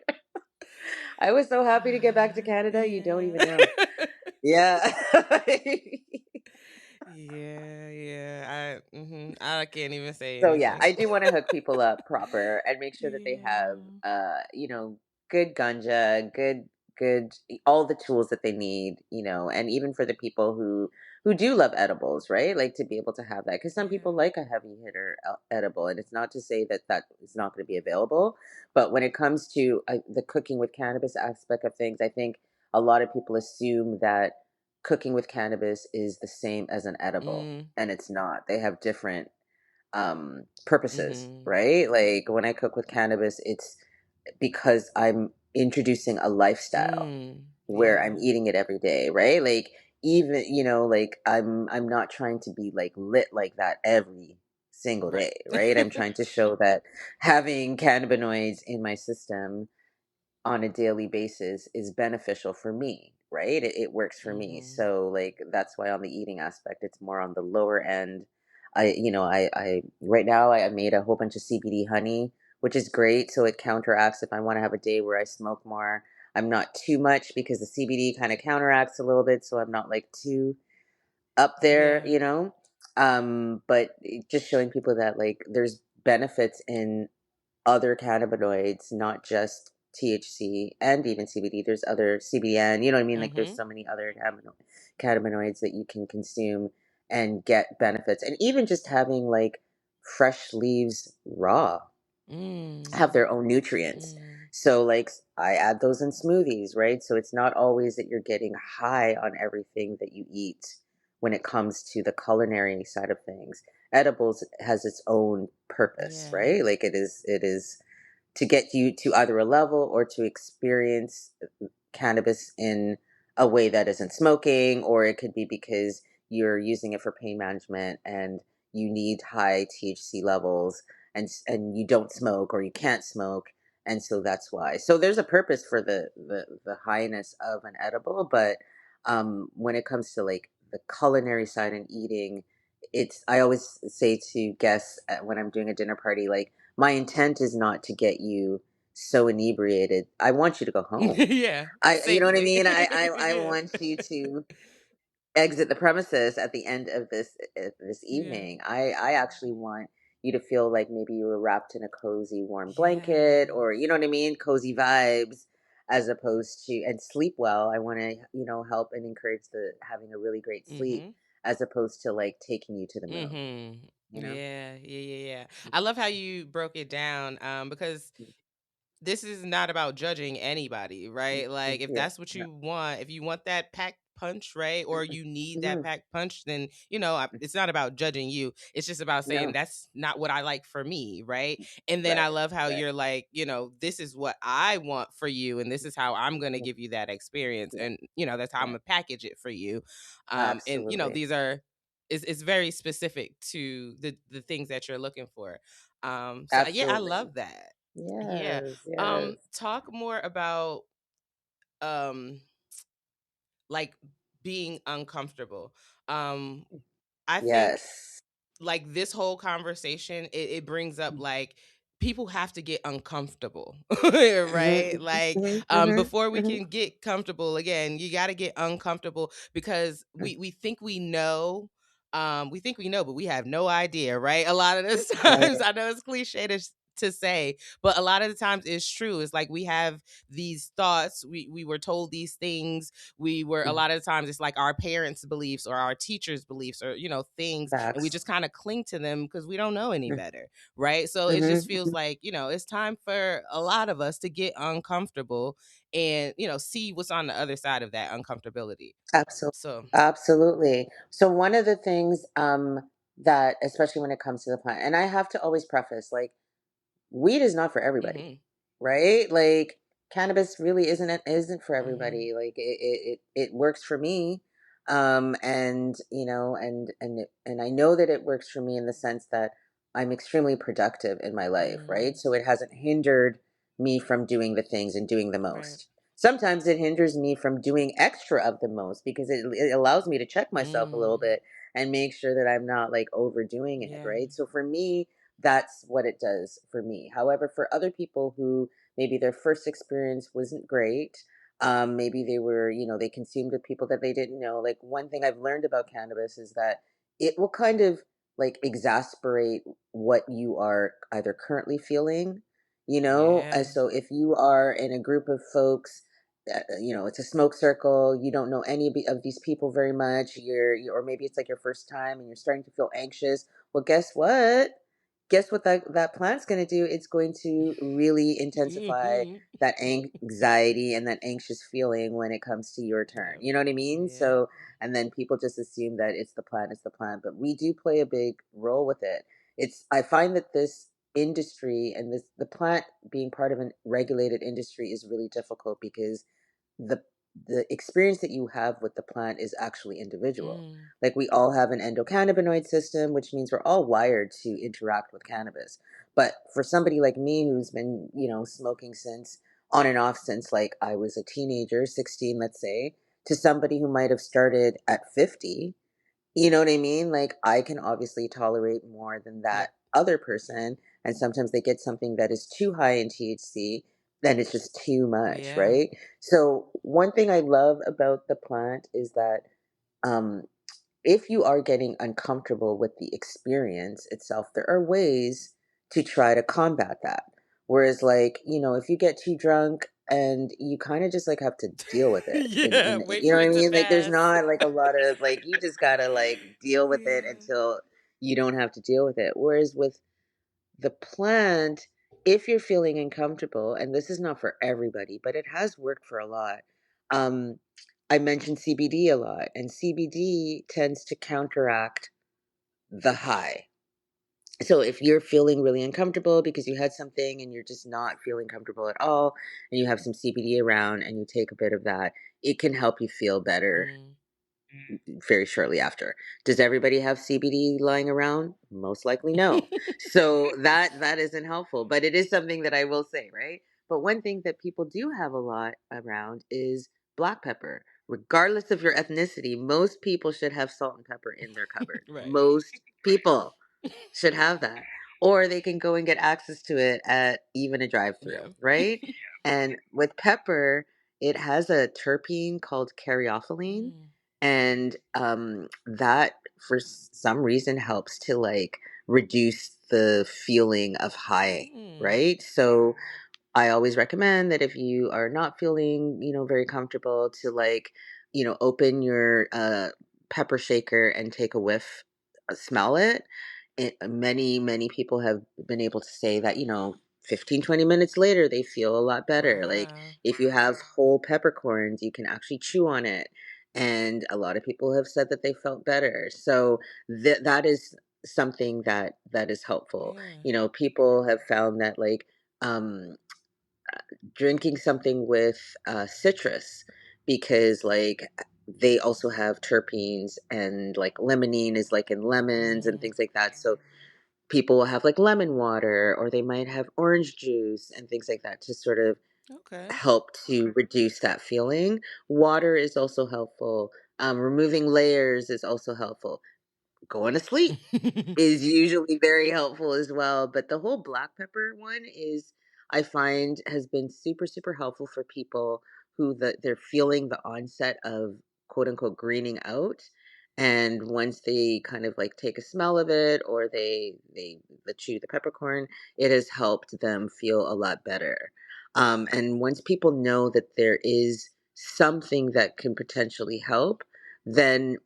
I was so happy to get back to Canada. You don't Yeah. even know. Yeah. Yeah, yeah. I can't even say So yeah, anything. I do want to hook people up proper and make sure that they have Yeah. good ganja, good all the tools that they need, and even for the people who do love edibles, right? Like to be able to have that cuz some people Yeah. like a heavy hitter edible, and it's not to say that that is not going to be available, but when it comes to the cooking with cannabis aspect of things, I think a lot of people assume that cooking with cannabis is the same as an edible, Mm. and it's not. They have different purposes, Mhm. right? Like when I cook with cannabis, it's because I'm introducing a lifestyle Mm. where I'm Yeah. eating it every day, right? Like even, like I'm not trying to be like lit like that every single Right. day, right? I'm trying to show that having cannabinoids in my system on a daily basis is beneficial for me, right? It works for me. Mhm. So like that's why on the eating aspect, it's more on the lower end. I right now I made a whole bunch of CBD honey, which is great. So it counteracts if I want to have a day where I smoke more. I'm not too much because the CBD kind of counteracts a little bit, so I'm not like too up Yeah. there. But just showing people that like there's benefits in other cannabinoids, not just THC and even CBD. There's other CBN, you know what I mean? Like there's Mhm. so many other cannabinoids that you can consume and get benefits. And even just having like fresh leaves raw have Mm. their own nutrients. Mm. So like I add those in smoothies, right? So it's not always that you're getting high on everything that you eat when it comes to the culinary side of things. Edibles has its own purpose, Yeah. right? Like it is to get you to either a level or to experience cannabis in a way that isn't smoking, or it could be because you're using it for pain management and you need high THC levels, and you don't smoke or you can't smoke, and so that's why. So there's a purpose for the highness of an edible, but when it comes to like the culinary side and eating, it's I always say to guests when I'm doing a dinner party, like my intent is not to get you so inebriated. I want you to go home. Yeah. You know what I Safely. mean? I Yeah. want you to exit the premises at the end of this Yeah. evening. I actually want you to feel like maybe you were wrapped in a cozy warm blanket, or Yes. you know what I mean, cozy vibes, as opposed to, and sleep well. I want to help and encourage the having a really great sleep Mhm. as opposed to like taking you to the moon. Mhm. You know. Yeah. I love how you broke it down because this is not about judging anybody, right? Like if Yeah. that's what No. you want, if you want that packed punch, right? Or you need that Mhm. packed punch, then it's not about judging you. It's just about saying No. that's not what I like for me, right? And then I Right. love how Right. you're like, this is what I want for you and this is how I'm going to Yeah. give you that experience Yeah. and that's how I'm Yeah. going to package it for you. And Absolutely. these are it's very specific to the things that you're looking for. So yeah, I Absolutely. love that. Yeah. Yes. Yes. Talk more about um like being uncomfortable. Um I think Yes. like this whole conversation it brings up like people have to get uncomfortable right Mhm, like mhm, mhm, before we mhm. can get comfortable again you got to get uncomfortable because Mm, we think we think we know but we have no idea right a lot of the times right. I know it's cliche to say but a lot of the times it's true it's like we have these thoughts we were told these things we were a Mm, lot of the times it's like our parents beliefs or our teachers beliefs or things and we facts. just kind of cling to them because we don't know any Mm, better right so it just mhm, feels mhm. like it's time for a lot of us to get uncomfortable and see what's on the other side of that uncomfortability Absolutely. so Absolutely. So one of the things that, especially when it comes to the plant, and I have to always preface, like, weed is not for everybody, mhm right? Like cannabis really isn't for mhm everybody. Like it works for me, and and I know that it works for me in the sense that I'm extremely productive in my life, right? mm, So it hasn't hindered me from doing the things and doing the right most. Sometimes it hinders me from doing extra of the most because it allows me to check myself a little mm, bit and make sure that I'm not like overdoing it, yeah right? So for me, that's what it does for me. However, for other people who maybe their first experience wasn't great, maybe they were, they consumed with people that they didn't know. Like one thing I've learned about cannabis is that it will kind of like exasperate what you are either currently feeling, and yeah so if you are in a group of folks, it's a smoke circle, you don't know any of these people very much, or maybe it's like your first time and you're starting to feel anxious. Well, guess what that plant's going to do? It's going to really intensify mhm that anxiety and that anxious feeling when it comes to your turn. yep You know what I mean? yep So, and then people just assume that it's the plant, but we do play a big role with it. I find that this industry and the plant being part of a regulated industry is really difficult because the the experience that you have with the plant is actually individual. mm, Like we all have an endocannabinoid system, which means we're all wired to interact with cannabis. But for somebody like me who's been, smoking since on and off since like I was a teenager, 16, let's say, to somebody who might have started at 50, you know what I mean? Like I can obviously tolerate more than that yep other person. And sometimes they get something that is too high in THC, then it's just too much, yeah right? So one thing I love about the plant is that um, if you are getting uncomfortable with the experience itself, there are ways to try to combat that. Whereas, like, if you get too drunk and you kind of just like have to deal with it, yeah wait you know for what I it to mean? Like, there's pass not like a lot of like, you just gotta like deal with it yeah until you don't have to deal with it. Whereas with the plant, if you're feeling uncomfortable, and this is not for everybody, but it has worked for a lot. Um, I mentioned CBD a lot, and CBD tends to counteract the high. So if you're feeling really uncomfortable because you had something and you're just not feeling comfortable at all, and you have some CBD around and you take a bit of that, it can help you feel better Mm. very shortly after. Does everybody have CBD lying around? Most likely no. So that isn't helpful, but it is something that I will say, right? But one thing that people do have a lot around is black pepper. Regardless of your ethnicity, most people should have salt and pepper in their cupboard. Right. Most people should have that. Or they can go and get access to it at even a drive through, Yeah. right? And with pepper, it has a terpene called caryophyllene. Mm. And that, for some reason, helps to like reduce the feeling of high, Mm. right? So I always recommend that if you are not feeling, very comfortable to like, open your pepper shaker and take a whiff, smell it. Many people have been able to say that, 15, 20 minutes later, they feel a lot better. Like Wow. if you have whole peppercorns, you can actually chew on it. And a lot of people have said that they felt better. So that is something that is helpful. Yeah. People have found that like, um, drinking something with citrus, because like they also have terpenes, and like limonene is like in lemons and Mm. things like that. So people will have like lemon water, or they might have orange juice and things like that to sort of Okay. help to reduce that feeling. Water is also helpful. Removing layers is also helpful. Going to sleep is usually very helpful as well. But the whole black pepper one is, I find, has been super, super helpful for people who they're feeling the onset of quote unquote greening out. And once they kind of like take a smell of it, or they chew the peppercorn, it has helped them feel a lot better. And once people know that there is something that can potentially help, then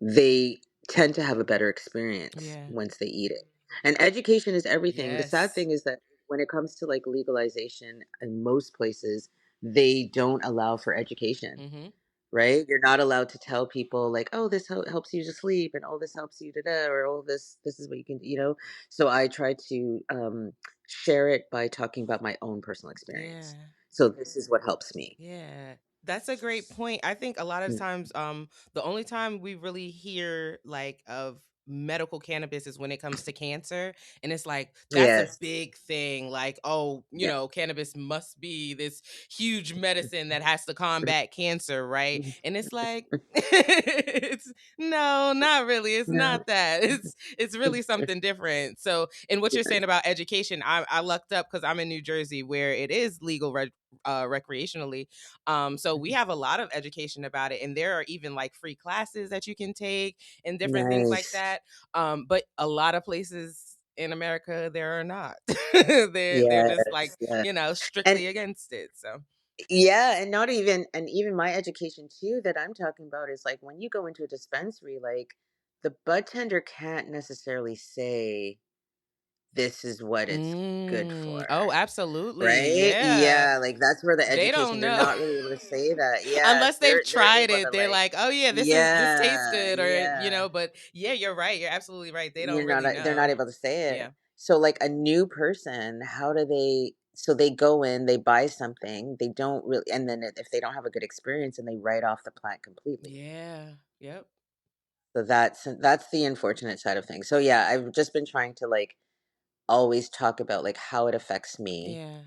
they tend to have a better experience Yeah. once they eat it. And education is everything. The sad Yes. thing is that when it comes to like legalization in most places, they don't allow for education, Mm-hmm. right? You're not allowed to tell people like, "Oh, this helps you to sleep," and "Oh, this helps you to da," or "Oh, this is what you can." So I try to share it by talking about my own personal Yeah. experience. So this is what helps me. Yeah. That's a great point. I think a lot of Mm. times, the only time we really hear like of medical cannabis is when it comes to cancer. And it's like that's a Yes. big thing. Like, oh, Yeah. cannabis must be this huge medicine that has to combat cancer, right? And it's like it's no, not really. It's No. not that. It's really something different. So, and what you're saying about education, I lucked up because I'm in New Jersey where it is legal recreationally. So we have a lot of education about it, and there are even like free classes that you can take and different things like Nice. that. But a lot of places in America there are not. They're just like Yes. Yeah. And strictly against it. So yeah, and not even, and even my education too that I'm talking about is like when you go into a dispensary, like the bud tender can't necessarily say this is what it's good Oh, for, absolutely, right? yeah. Yeah, like that's where the They education, don't they're know. not really able to say that. Yeah, Unless they've they're tried able to it, they're like, like, "Oh yeah, this tastes yeah, good," or yeah. but yeah, you're right. You're absolutely right. They don't You're really not, they're not know. able to say it. Yeah. So like a new person, how do they, so they go in, they buy something, they don't really, and then if they don't have a good experience, and they write off the plant completely. Yeah. Yep. So that's the unfortunate side of things. So yeah, I've just been trying to like always talk about like how it affects me Yeah.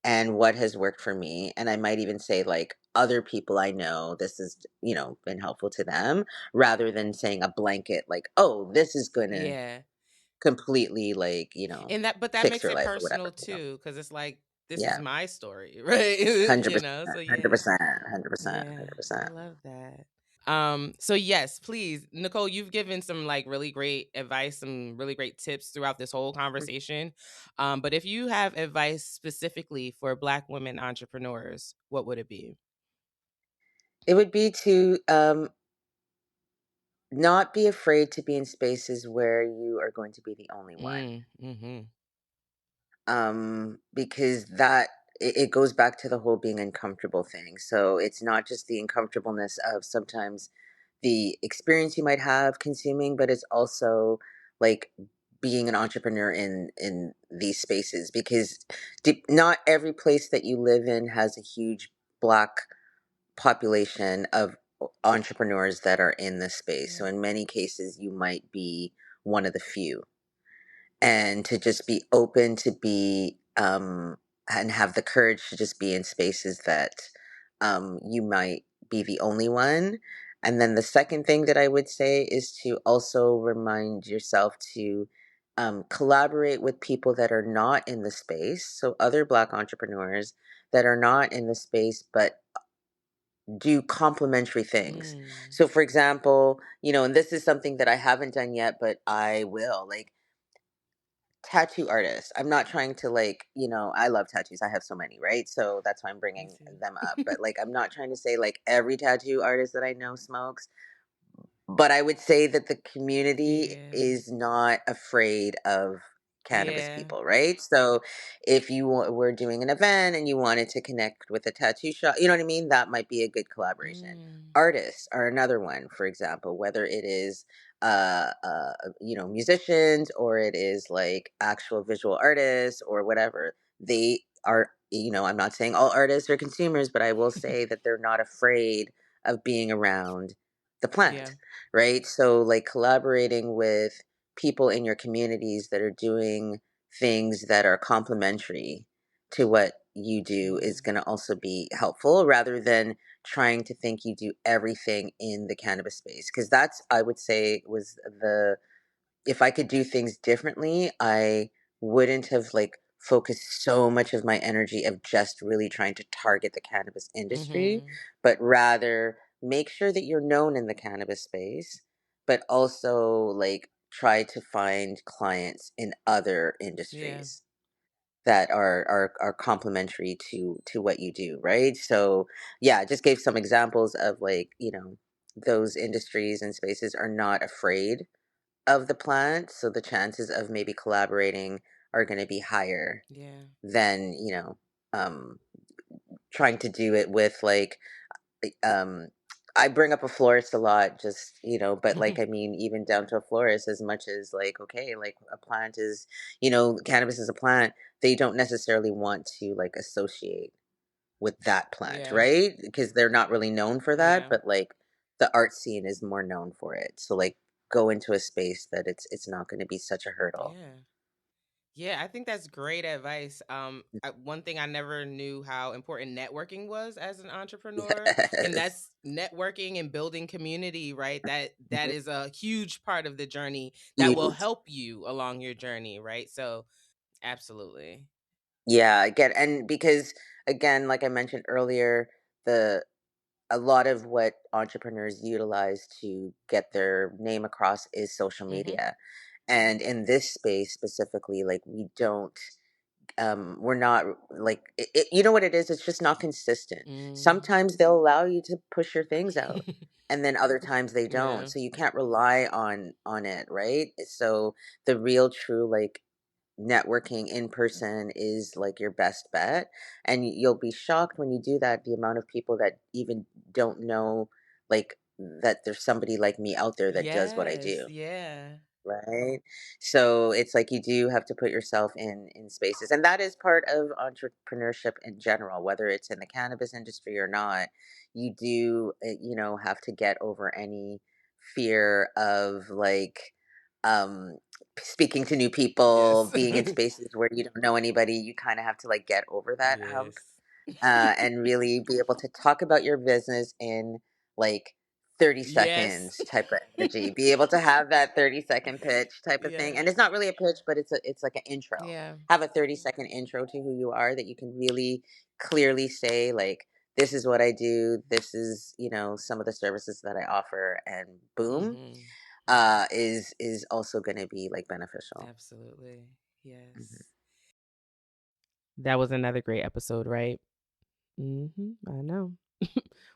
and what has worked for me. And I might even say like other people I know, this has, been helpful to them, rather than saying a blanket like, oh, this is gonna Yeah. completely like, And that fix makes your it life or whatever. personal too, because it's like this is Yeah. my story, right? 100%, So yeah. 100%, 100%, Yeah. I 100%. love that. So yes, please, Nicole, you've given some like really great advice, some really great tips throughout this whole conversation. But if you have advice specifically for Black women entrepreneurs, what would it be? It would be to not be afraid to be in spaces where you are going to be the only one. Mm, mm-hmm. because it goes back to the whole being uncomfortable thing. So it's not just the uncomfortableness of sometimes the experience you might have consuming, but it's also like being an entrepreneur in these spaces, because not every place that you live in has a huge Black population of entrepreneurs that are in this space. So Yeah. in many cases, you might be one of the few, and to just be open to be and have the courage to just be in spaces that you might be the only one. And then the second thing that I would say is to also remind yourself to collaborate with people that are not in the space, so other Black entrepreneurs that are not in the space but do complementary things. Mm. So for example, and this is something that I haven't done yet, but I will, like, tattoo artists. I'm not trying to, like, I love tattoos. I have so many, right? So that's why I'm Me bringing too. them up. But like, I'm not trying to say like every tattoo artist that I know smokes, but I would say that the community Yeah. is not afraid of cannabis Yeah. people, right? So if you were doing an event and you wanted to connect with a tattoo shop, you know what I mean? That might be a good collaboration. Mm. Artists are another one, for example, whether it is musicians, or it is like actual visual artists or whatever. They are, I'm not saying all artists are consumers, but I will say that they're not afraid of being around the Yeah. plant, right? So, like, collaborating with people in your communities that are doing things that are complementary to what you do is Mm. going to also be helpful, rather than trying to think you do everything in the cannabis space. Because that's, I would say, was the if I could do things differently, I wouldn't have like focused so much of my energy of just really trying to target the cannabis industry, Mm-hmm. but rather make sure that you're known in the cannabis space, but also like try to find clients in other Yeah. industries that are complementary to what you do, right? So yeah, I just gave some examples of, like, those industries and spaces are not afraid of the plant, so the chances of maybe collaborating are going to be higher Yeah. than, um, trying to do it with like, um, I bring up a florist a lot, just, but like, I mean, even down to a florist, as much as like, okay, like a plant is, cannabis is a plant, they don't necessarily want to like associate with that plant, Yeah. right? Because they're not really known for that, Yeah. but like the art scene is more known for it. So like go into a space that it's not going to be such a hurdle. Yeah. Yeah, I think that's great advice. One thing I never knew how important networking was as an entrepreneur, and Yes. that's networking and building community, right? That Mhm. is a huge part of the journey that will Huge. help you along your journey, right? So, absolutely. Yeah, I get, and because again, like I mentioned earlier, the a lot of what entrepreneurs utilize to get their name across is social Mhm. media. And in this space specifically, like, we're not like you know what it is, it's just not consistent. Mm. Sometimes they'll allow you to push your things out, and then other times they don't, Yeah. so you can't rely on it, right? So the real true like networking in person is like your best bet, and you'll be shocked when you do that, the amount of people that even don't know, like, that there's somebody like me out there that does what I Yes, do. yeah. Right. So it's like you do have to put yourself in spaces. And that is part of entrepreneurship in general, whether it's in the cannabis industry or not. You do, have to get over any fear of like um speaking to new people, Yes. being in spaces where you don't know anybody. You kind of have to like get over that hump, Yes. and really be able to talk about your business in like 30 Yes. seconds type of energy. Be able to have that 30-second pitch type of thing. Yeah. And it's not really a pitch, but it's like an intro. Yeah. Have a 30-second intro to who you are that you can really clearly say, like, this is what I do, this is, some of the services that I offer, and boom, Mhm. is also going to be like beneficial. Absolutely. Mhm. Yes. That was another great episode, right? I know.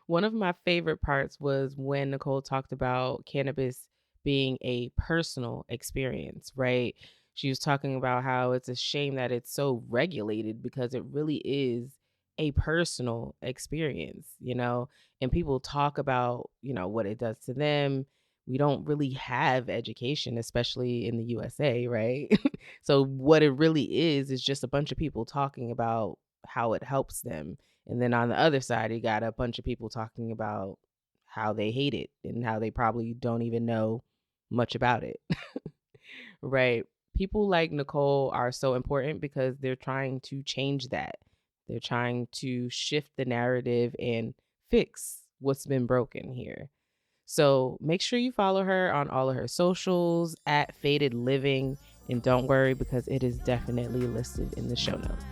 One of my favorite parts was when Necole talked about cannabis being a personal experience, right? She was talking about how it's a shame that it's so regulated because it really is a personal experience, and people talk about, what it does to them. We don't really have education, especially in the USA, right? So what it really is just a bunch of people talking about how it helps them. And then on the other side, you got a bunch of people talking about how they hate it and how they probably don't even know much about it. Right. People like Necole are so important because they're trying to change that. They're trying to shift the narrative and fix what's been broken here. So make sure you follow her on all of her socials at Faded Living. And don't worry because it is definitely listed in the show notes.